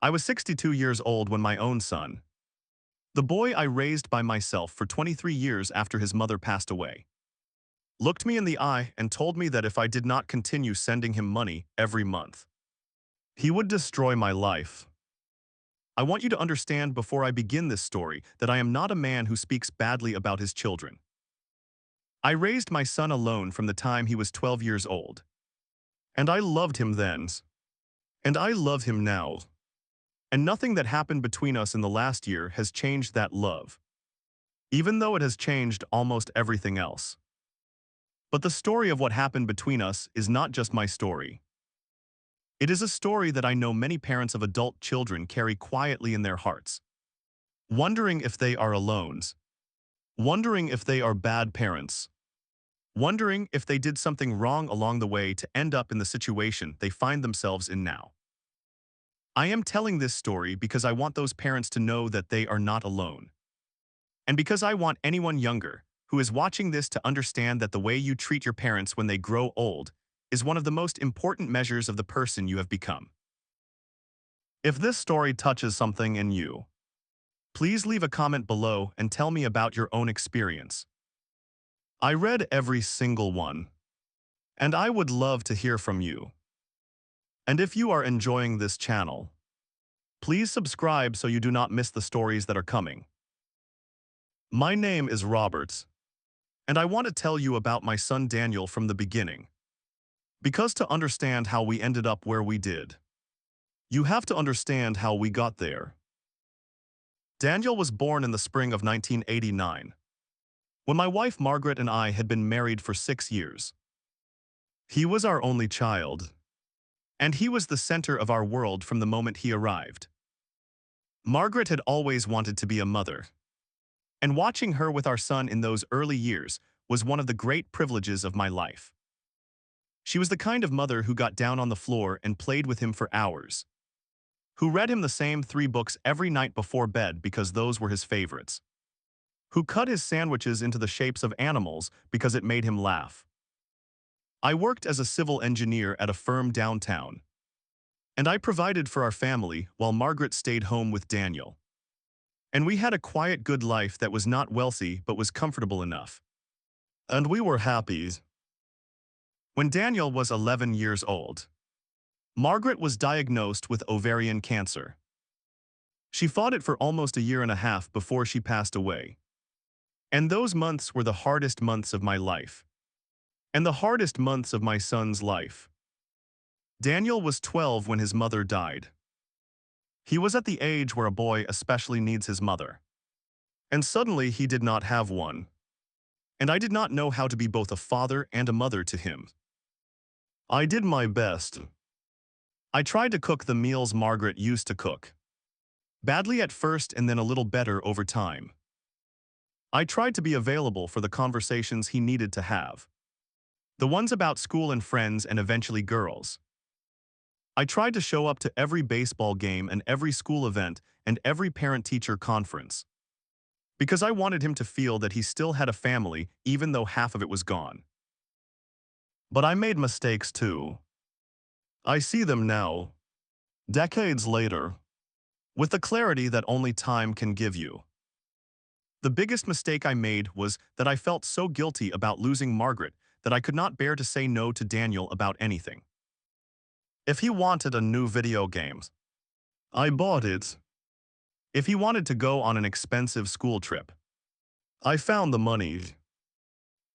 I was 62 years old when my own son, the boy I raised by myself for 23 years after his mother passed away, looked me in the eye and told me that if I did not continue sending him money every month, he would destroy my life. I want you to understand before I begin this story that I am not a man who speaks badly about his children. I raised my son alone from the time he was 12 years old. And I loved him then. And I love him now. And nothing that happened between us in the last year has changed that love, even though it has changed almost everything else. But the story of what happened between us is not just my story. It is a story that I know many parents of adult children carry quietly in their hearts, wondering if they are alone, wondering if they are bad parents, wondering if they did something wrong along the way to end up in the situation they find themselves in now. I am telling this story because I want those parents to know that they are not alone. And because I want anyone younger who is watching this to understand that the way you treat your parents when they grow old is one of the most important measures of the person you have become. If this story touches something in you, please leave a comment below and tell me about your own experience. I read every single one, and I would love to hear from you. And if you are enjoying this channel, please subscribe so you do not miss the stories that are coming. My name is Robert, and I want to tell you about my son Daniel from the beginning. Because to understand how we ended up where we did, you have to understand how we got there. Daniel was born in the spring of 1989, when my wife Margaret and I had been married for 6 years. He was our only child, and he was the center of our world from the moment he arrived. Margaret had always wanted to be a mother, and watching her with our son in those early years was one of the great privileges of my life. She was the kind of mother who got down on the floor and played with him for hours, who read him the same 3 books every night before bed because those were his favorites, who cut his sandwiches into the shapes of animals because it made him laugh. I worked as a civil engineer at a firm downtown, and I provided for our family while Margaret stayed home with Daniel. And we had a quiet, good life that was not wealthy but was comfortable enough. And we were happy. When Daniel was 11 years old, Margaret was diagnosed with ovarian cancer. She fought it for almost a year and a half before she passed away. And those months were the hardest months of my life, and the hardest months of my son's life. Daniel was 12 when his mother died. He was at the age where a boy especially needs his mother. And suddenly he did not have one. And I did not know how to be both a father and a mother to him. I did my best. I tried to cook the meals Margaret used to cook. Badly at first and then a little better over time. I tried to be available for the conversations he needed to have. The ones about school and friends and eventually girls. I tried to show up to every baseball game and every school event and every parent-teacher conference. Because I wanted him to feel that he still had a family even though half of it was gone. But I made mistakes too. I see them now, decades later, with the clarity that only time can give you. The biggest mistake I made was that I felt so guilty about losing Margaret that I could not bear to say no to Daniel about anything. If he wanted a new video game, I bought it. If he wanted to go on an expensive school trip, I found the money.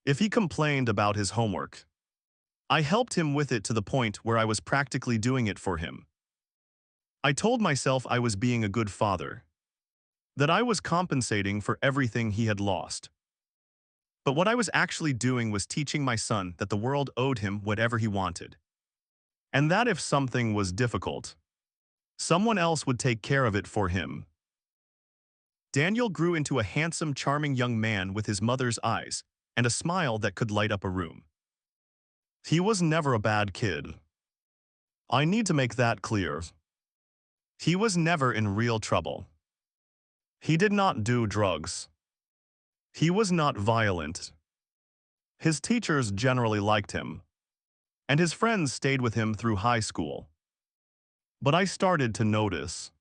If he complained about his homework, I helped him with it to the point where I was practically doing it for him. I told myself I was being a good father, that I was compensating for everything he had lost. But what I was actually doing was teaching my son that the world owed him whatever he wanted. And that if something was difficult, someone else would take care of it for him. Daniel grew into a handsome, charming young man with his mother's eyes and a smile that could light up a room. He was never a bad kid. I need to make that clear. He was never in real trouble. He did not do drugs. He was not violent. His teachers generally liked him, and his friends stayed with him through high school. But I started to notice,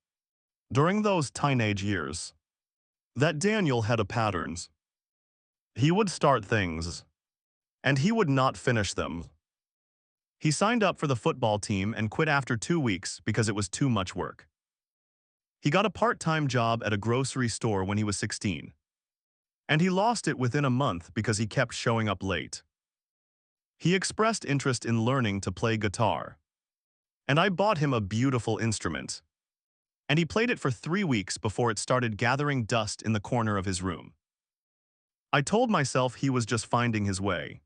during those teenage years, that Daniel had a pattern. He would start things, and he would not finish them. He signed up for the football team and quit after 2 weeks because it was too much work. He got a part-time job at a grocery store when he was 16. And he lost it within a month because he kept showing up late. He expressed interest in learning to play guitar. And I bought him a beautiful instrument. And he played it for 3 weeks before it started gathering dust in the corner of his room. I told myself he was just finding his way.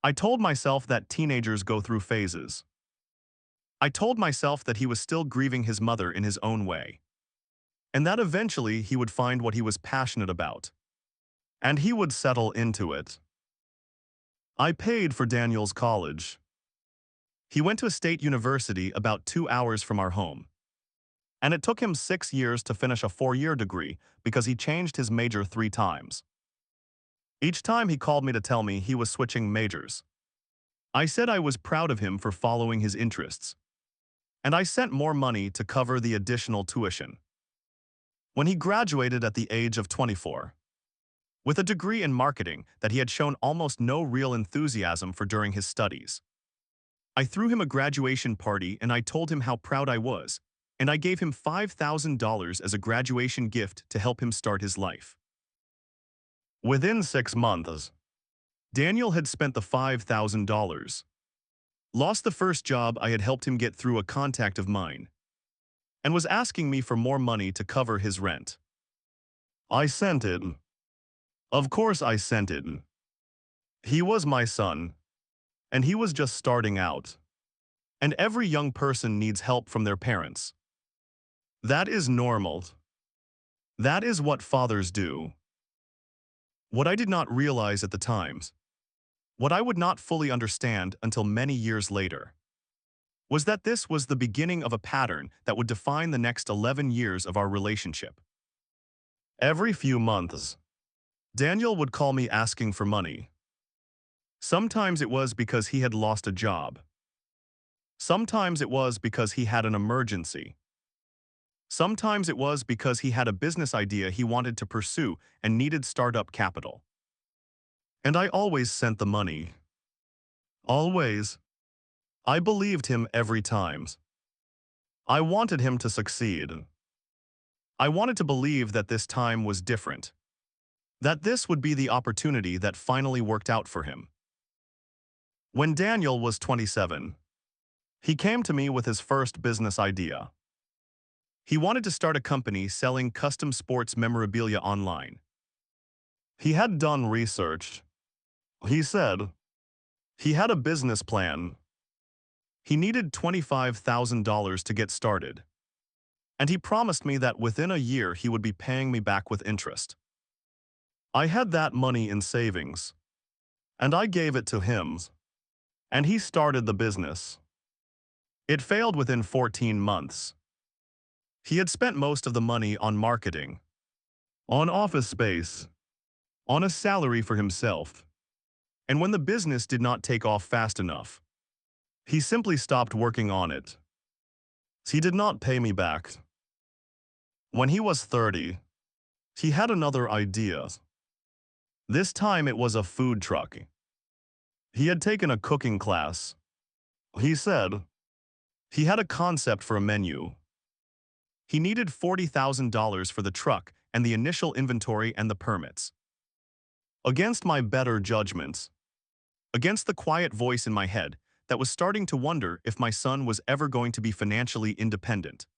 I told myself that teenagers go through phases. I told myself that he was still grieving his mother in his own way. And that eventually he would find what he was passionate about. And he would settle into it. I paid for Daniel's college. He went to a state university about 2 hours from our home. And it took him 6 years to finish a 4-year degree because he changed his major 3 times. Each time he called me to tell me he was switching majors. I said I was proud of him for following his interests. And I sent more money to cover the additional tuition. When he graduated at the age of 24, with a degree in marketing that he had shown almost no real enthusiasm for during his studies, I threw him a graduation party and I told him how proud I was, and I gave him $5,000 as a graduation gift to help him start his life. Within 6 months, Daniel had spent the $5,000, lost the first job I had helped him get through a contact of mine, and was asking me for more money to cover his rent. I sent it. Of course I sent it. He was my son, and he was just starting out. And every young person needs help from their parents. That is normal. That is what fathers do. What I did not realize at the time, what I would not fully understand until many years later, was that this was the beginning of a pattern that would define the next 11 years of our relationship. Every few months, Daniel would call me asking for money. Sometimes it was because he had lost a job. Sometimes it was because he had an emergency. Sometimes it was because he had a business idea he wanted to pursue and needed startup capital. And I always sent the money. Always. I believed him every time. I wanted him to succeed. I wanted to believe that this time was different. That this would be the opportunity that finally worked out for him. When Daniel was 27, he came to me with his first business idea. He wanted to start a company selling custom sports memorabilia online. He had done research. He said he had a business plan. He needed $25,000 to get started. And he promised me that within a year he would be paying me back with interest. I had that money in savings, and I gave it to him. And he started the business. It failed within 14 months. He had spent most of the money on marketing, on office space, on a salary for himself. And when the business did not take off fast enough, he simply stopped working on it. He did not pay me back. When he was 30, he had another idea. This time it was a food truck. He had taken a cooking class. He said he had a concept for a menu. He needed $40,000 for the truck and the initial inventory and the permits. Against my better judgments, against the quiet voice in my head that was starting to wonder if my son was ever going to be financially independent,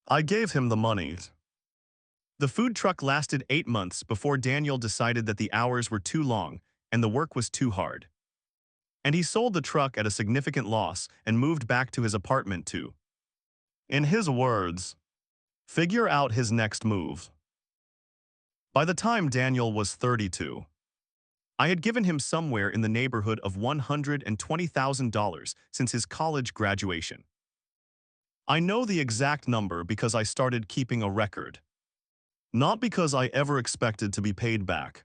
I gave him the money. The food truck lasted 8 months before Daniel decided that the hours were too long and the work was too hard. And he sold the truck at a significant loss and moved back to his apartment to, in his words, figure out his next move. By the time Daniel was 32, I had given him somewhere in the neighborhood of $120,000 since his college graduation. I know the exact number because I started keeping a record. Not because I ever expected to be paid back,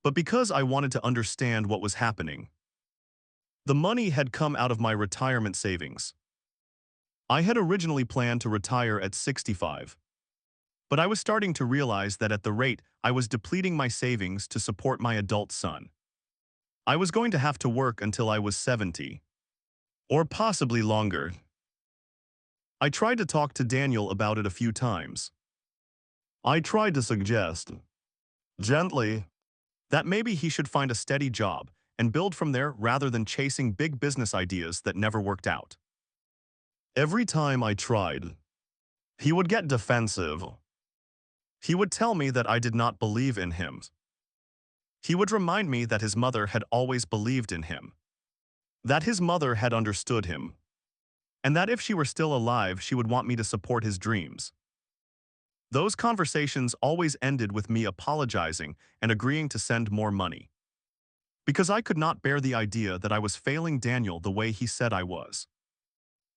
but because I wanted to understand what was happening. The money had come out of my retirement savings. I had originally planned to retire at 65, but I was starting to realize that at the rate I was depleting my savings to support my adult son, I was going to have to work until I was 70, or possibly longer. I tried to talk to Daniel about it a few times. I tried to suggest, gently, that maybe he should find a steady job and build from there rather than chasing big business ideas that never worked out. Every time I tried, he would get defensive. He would tell me that I did not believe in him. He would remind me that his mother had always believed in him, that his mother had understood him, and that if she were still alive, she would want me to support his dreams. Those conversations always ended with me apologizing and agreeing to send more money, because I could not bear the idea that I was failing Daniel the way he said I was.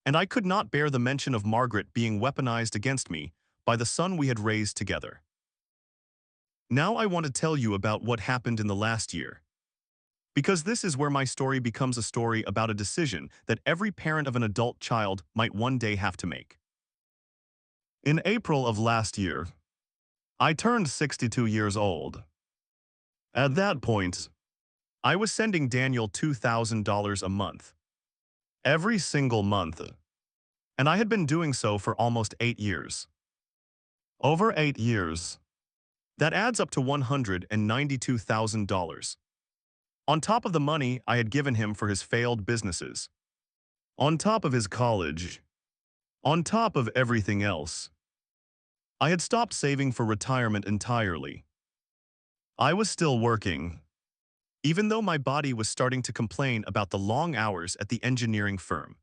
And I could not bear the mention of Margaret being weaponized against me by the son we had raised together. Now I want to tell you about what happened in the last year, because this is where my story becomes a story about a decision that every parent of an adult child might one day have to make. In April of last year, I turned 62 years old. At that point, I was sending Daniel $2,000 a month, every single month, and I had been doing so for almost 8 years. Over 8 years, that adds up to $192,000. On top of the money I had given him for his failed businesses, on top of his college, on top of everything else, I had stopped saving for retirement entirely. I was still working, even though my body was starting to complain about the long hours at the engineering firm.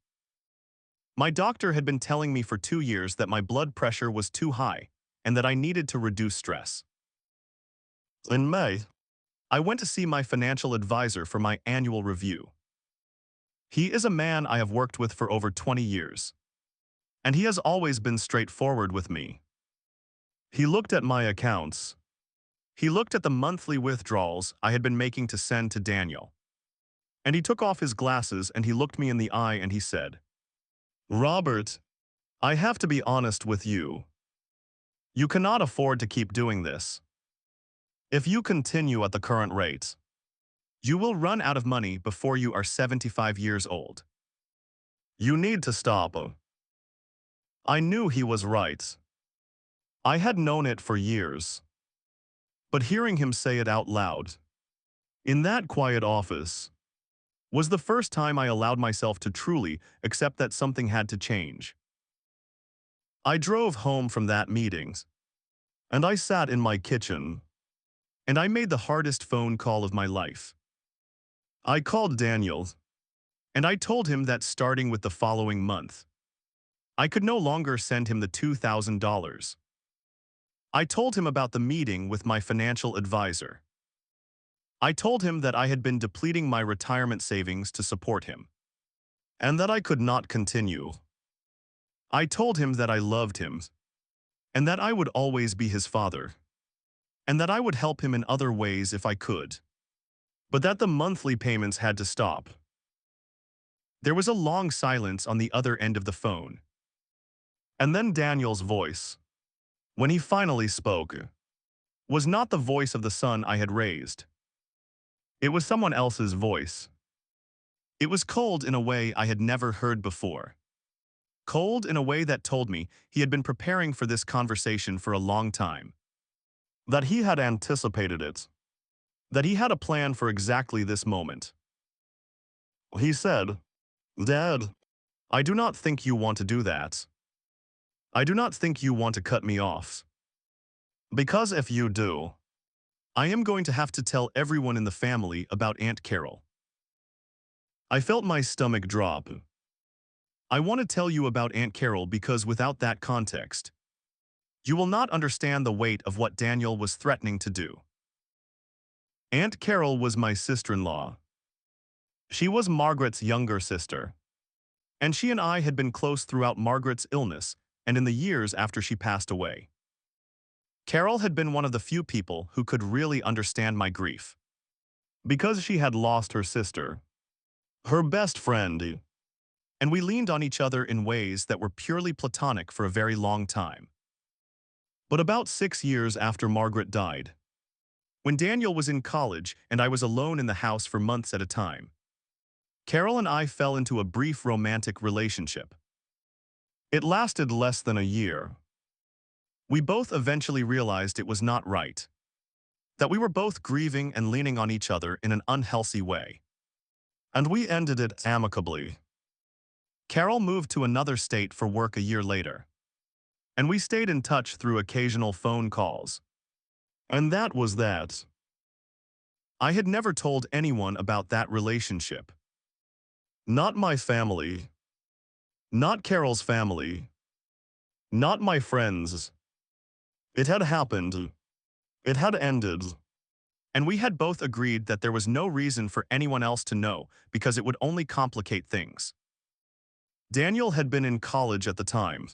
My doctor had been telling me for 2 years that my blood pressure was too high and that I needed to reduce stress. In May, I went to see my financial advisor for my annual review. He is a man I have worked with for over 20 years, and he has always been straightforward with me. He looked at my accounts. He looked at the monthly withdrawals I had been making to send to Daniel. And he took off his glasses and he looked me in the eye and he said, "Robert, I have to be honest with you. You cannot afford to keep doing this. If you continue at the current rate, you will run out of money before you are 75 years old. You need to stop." I knew he was right. I had known it for years. But hearing him say it out loud, in that quiet office, was the first time I allowed myself to truly accept that something had to change. I drove home from that meeting, and I sat in my kitchen, and I made the hardest phone call of my life. I called Daniel, and I told him that starting with the following month, I could no longer send him the $2,000. I told him about the meeting with my financial advisor. I told him that I had been depleting my retirement savings to support him, and that I could not continue. I told him that I loved him, and that I would always be his father, and that I would help him in other ways if I could, but that the monthly payments had to stop. There was a long silence on the other end of the phone. And then Daniel's voice, when he finally spoke, was not the voice of the son I had raised. It was someone else's voice. It was cold in a way I had never heard before. Cold in a way that told me he had been preparing for this conversation for a long time. That he had anticipated it. That he had a plan for exactly this moment. He said, "Dad, I do not think you want to do that. I do not think you want to cut me off. Because if you do, I am going to have to tell everyone in the family about Aunt Carol." I felt my stomach drop. I want to tell you about Aunt Carol because without that context, you will not understand the weight of what Daniel was threatening to do. Aunt Carol was my sister-in-law. She was Margaret's younger sister, and she and I had been close throughout Margaret's illness and in the years after she passed away. Carol had been one of the few people who could really understand my grief. Because she had lost her sister, her best friend, and we leaned on each other in ways that were purely platonic for a very long time. But about 6 years after Margaret died, when Daniel was in college and I was alone in the house for months at a time, Carol and I fell into a brief romantic relationship. It lasted less than a year. We both eventually realized it was not right, that we were both grieving and leaning on each other in an unhealthy way. And we ended it amicably. Carol moved to another state for work a year later, and we stayed in touch through occasional phone calls. And that was that. I had never told anyone about that relationship. Not my family. Not Carol's family. Not my friends. It had happened. It had ended. And we had both agreed that there was no reason for anyone else to know because it would only complicate things. Daniel had been in college at the time,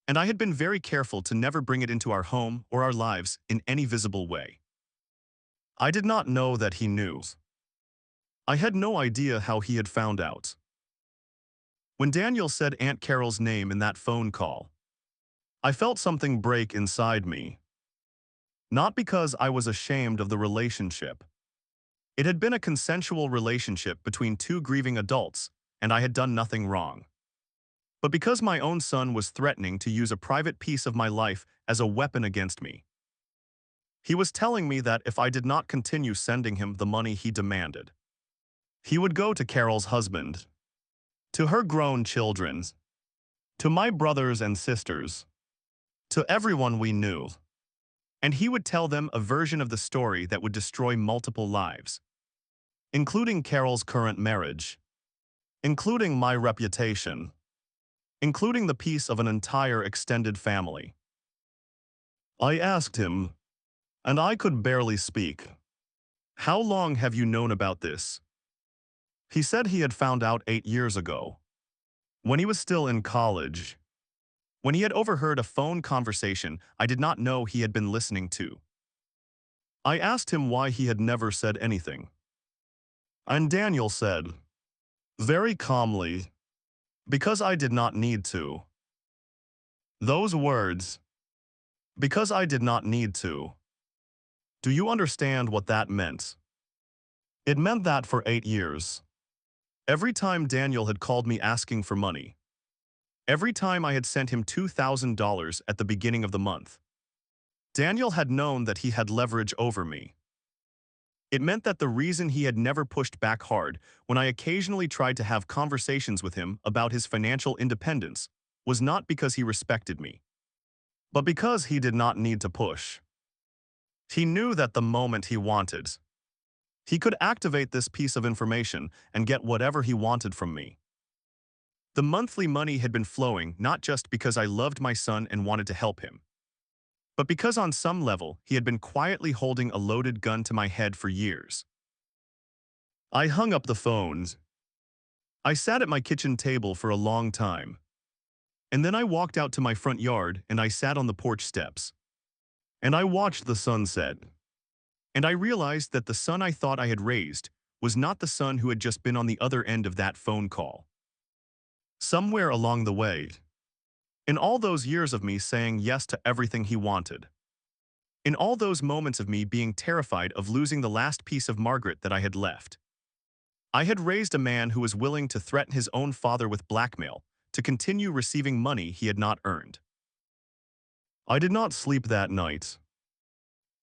and I had been very careful to never bring it into our home or our lives in any visible way. I did not know that he knew. I had no idea how he had found out. When Daniel said Aunt Carol's name in that phone call, I felt something break inside me. Not because I was ashamed of the relationship. It had been a consensual relationship between two grieving adults, and I had done nothing wrong. But because my own son was threatening to use a private piece of my life as a weapon against me. He was telling me that if I did not continue sending him the money he demanded, he would go to Carol's husband, to her grown children, to my brothers and sisters, to everyone we knew. And he would tell them a version of the story that would destroy multiple lives, including Carol's current marriage, including my reputation, including the peace of an entire extended family. I asked him, and I could barely speak, "How long have you known about this?" He said he had found out 8 years ago, when he was still in college, when he had overheard a phone conversation I did not know he had been listening to. I asked him why he had never said anything. And Daniel said, very calmly, "Because I did not need to." Those words, "because I did not need to." Do you understand what that meant? It meant that for 8 years, every time Daniel had called me asking for money, every time I had sent him $2,000 at the beginning of the month, Daniel had known that he had leverage over me. It meant that the reason he had never pushed back hard when I occasionally tried to have conversations with him about his financial independence was not because he respected me, but because he did not need to push. He knew that the moment he wanted, he could activate this piece of information and get whatever he wanted from me. The monthly money had been flowing not just because I loved my son and wanted to help him, but because on some level he had been quietly holding a loaded gun to my head for years. I hung up the phones. I sat at my kitchen table for a long time. And then I walked out to my front yard and I sat on the porch steps. And I watched the sunset. And I realized that the son I thought I had raised was not the son who had just been on the other end of that phone call. Somewhere along the way, in all those years of me saying yes to everything he wanted, in all those moments of me being terrified of losing the last piece of Margaret that I had left, I had raised a man who was willing to threaten his own father with blackmail to continue receiving money he had not earned. I did not sleep that night.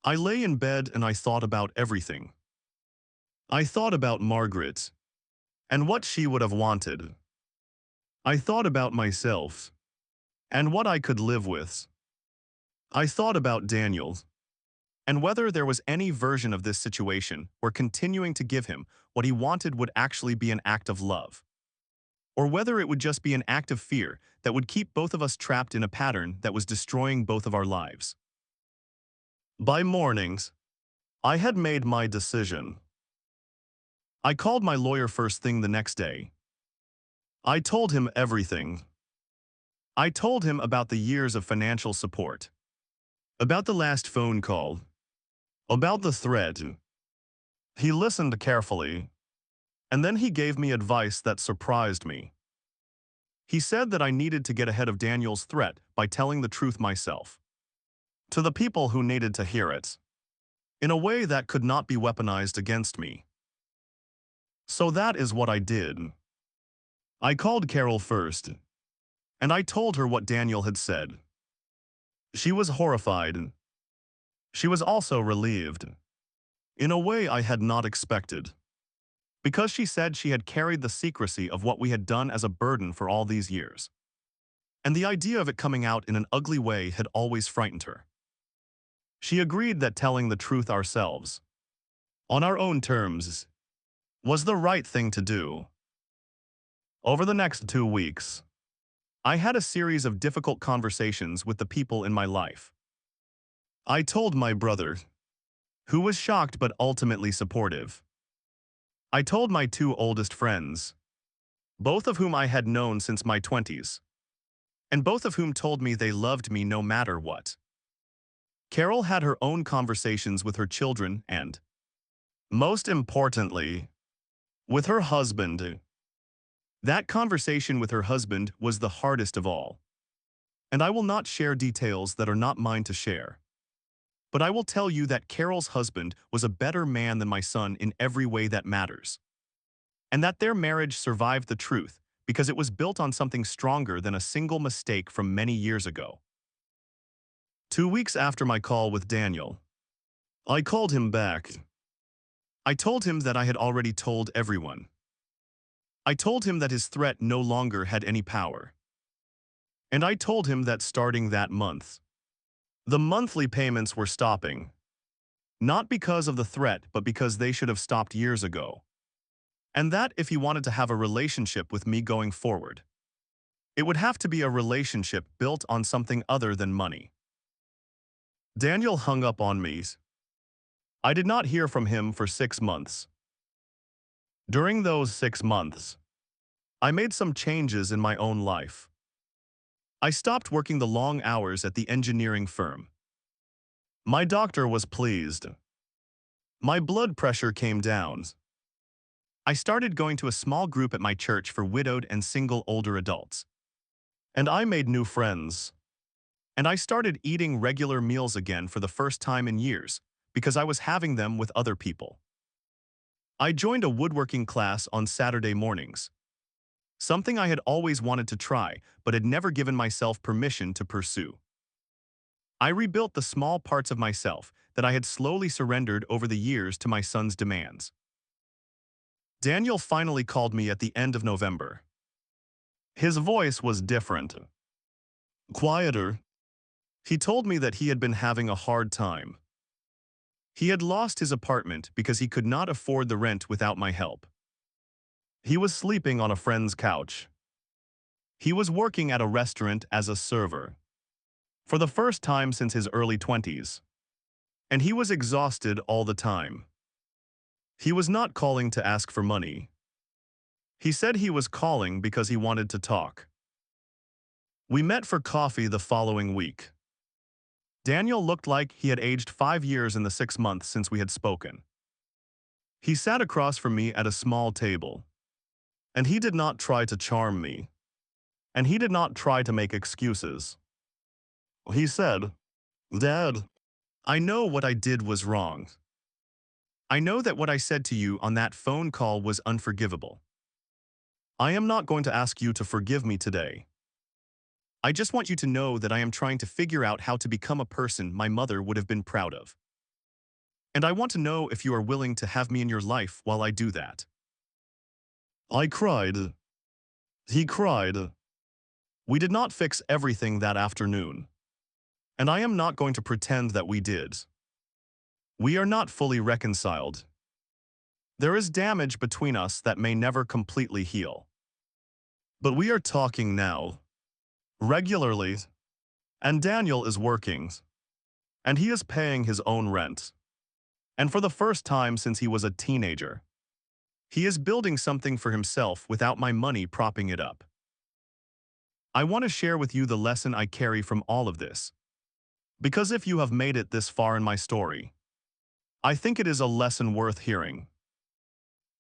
I lay in bed and I thought about everything. I thought about Margaret and what she would have wanted. I thought about myself and what I could live with. I thought about Daniel and whether there was any version of this situation where continuing to give him what he wanted would actually be an act of love, or whether it would just be an act of fear that would keep both of us trapped in a pattern that was destroying both of our lives. By mornings, I had made my decision. I called my lawyer first thing the next day. I told him everything. I told him about the years of financial support, about the last phone call, about the threat. He listened carefully, and then he gave me advice that surprised me. He said that I needed to get ahead of Daniel's threat by telling the truth myself, to the people who needed to hear it, in a way that could not be weaponized against me. So that is what I did. I called Carol first, and I told her what Daniel had said. She was horrified. She was also relieved, in a way I had not expected, because she said she had carried the secrecy of what we had done as a burden for all these years. And the idea of it coming out in an ugly way had always frightened her. She agreed that telling the truth ourselves, on our own terms, was the right thing to do. Over the next 2 weeks, I had a series of difficult conversations with the people in my life. I told my brother, who was shocked but ultimately supportive. I told my 2 oldest friends, both of whom I had known since my 20s, and both of whom told me they loved me no matter what. Carol had her own conversations with her children and, most importantly, with her husband. That conversation with her husband was the hardest of all. And I will not share details that are not mine to share. But I will tell you that Carol's husband was a better man than my son in every way that matters. And that their marriage survived the truth because it was built on something stronger than a single mistake from many years ago. 2 weeks after my call with Daniel, I called him back. I told him that I had already told everyone. I told him that his threat no longer had any power. And I told him that starting that month, the monthly payments were stopping. Not because of the threat, but because they should have stopped years ago. And that if he wanted to have a relationship with me going forward, it would have to be a relationship built on something other than money. Daniel hung up on me. I did not hear from him for 6 months. During those 6 months, I made some changes in my own life. I stopped working the long hours at the engineering firm. My doctor was pleased. My blood pressure came down. I started going to a small group at my church for widowed and single older adults. And I made new friends. And I started eating regular meals again for the first time in years because I was having them with other people. I joined a woodworking class on Saturday mornings, something I had always wanted to try but had never given myself permission to pursue. I rebuilt the small parts of myself that I had slowly surrendered over the years to my son's demands. Daniel finally called me at the end of November. His voice was different, quieter. He told me that he had been having a hard time. He had lost his apartment because he could not afford the rent without my help. He was sleeping on a friend's couch. He was working at a restaurant as a server, for the first time since his early 20s. And he was exhausted all the time. He was not calling to ask for money. He said he was calling because he wanted to talk. We met for coffee the following week. Daniel looked like he had aged 5 years in the 6 months since we had spoken. He sat across from me at a small table. And he did not try to charm me. And he did not try to make excuses. He said, "Dad, I know what I did was wrong. I know that what I said to you on that phone call was unforgivable. I am not going to ask you to forgive me today. I just want you to know that I am trying to figure out how to become a person my mother would have been proud of. And I want to know if you are willing to have me in your life while I do that." I cried. He cried. We did not fix everything that afternoon. And I am not going to pretend that we did. We are not fully reconciled. There is damage between us that may never completely heal. But we are talking now, regularly, and Daniel is working, and he is paying his own rent. And for the first time since he was a teenager, he is building something for himself without my money propping it up. I want to share with you the lesson I carry from all of this. Because if you have made it this far in my story, I think it is a lesson worth hearing.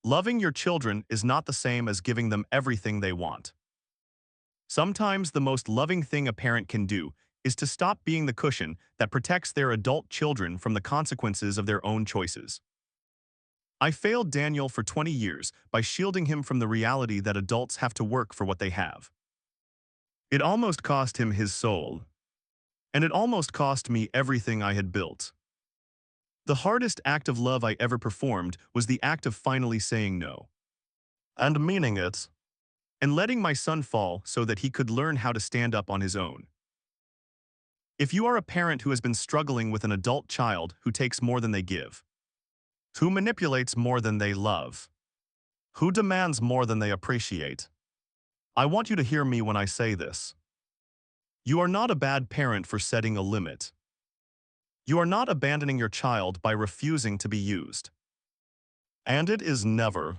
Loving your children is not the same as giving them everything they want. Sometimes the most loving thing a parent can do is to stop being the cushion that protects their adult children from the consequences of their own choices. I failed Daniel for 20 years by shielding him from the reality that adults have to work for what they have. It almost cost him his soul, and it almost cost me everything I had built. The hardest act of love I ever performed was the act of finally saying no. And meaning it. And letting my son fall so that he could learn how to stand up on his own. If you are a parent who has been struggling with an adult child who takes more than they give, who manipulates more than they love, who demands more than they appreciate, I want you to hear me when I say this. You are not a bad parent for setting a limit. You are not abandoning your child by refusing to be used. And it is never,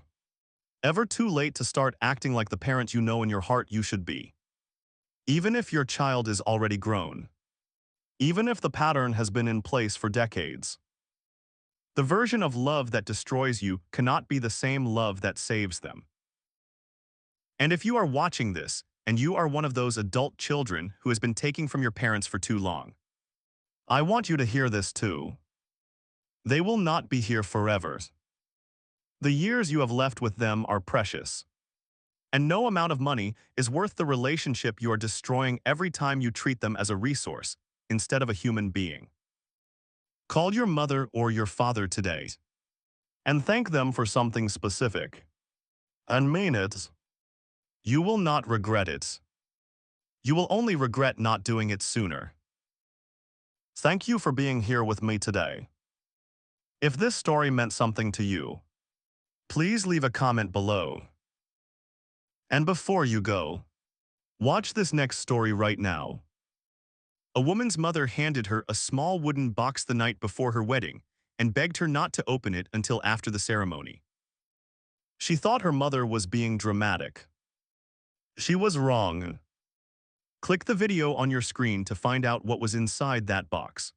ever too late to start acting like the parent you know in your heart you should be. Even if your child is already grown. Even if the pattern has been in place for decades. The version of love that destroys you cannot be the same love that saves them. And if you are watching this, and you are one of those adult children who has been taking from your parents for too long, I want you to hear this too. They will not be here forever. The years you have left with them are precious. And no amount of money is worth the relationship you are destroying every time you treat them as a resource instead of a human being. Call your mother or your father today and thank them for something specific. And mean it. You will not regret it. You will only regret not doing it sooner. Thank you for being here with me today. If this story meant something to you, please leave a comment below. And before you go, watch this next story right now. A woman's mother handed her a small wooden box the night before her wedding and begged her not to open it until after the ceremony. She thought her mother was being dramatic. She was wrong. Click the video on your screen to find out what was inside that box.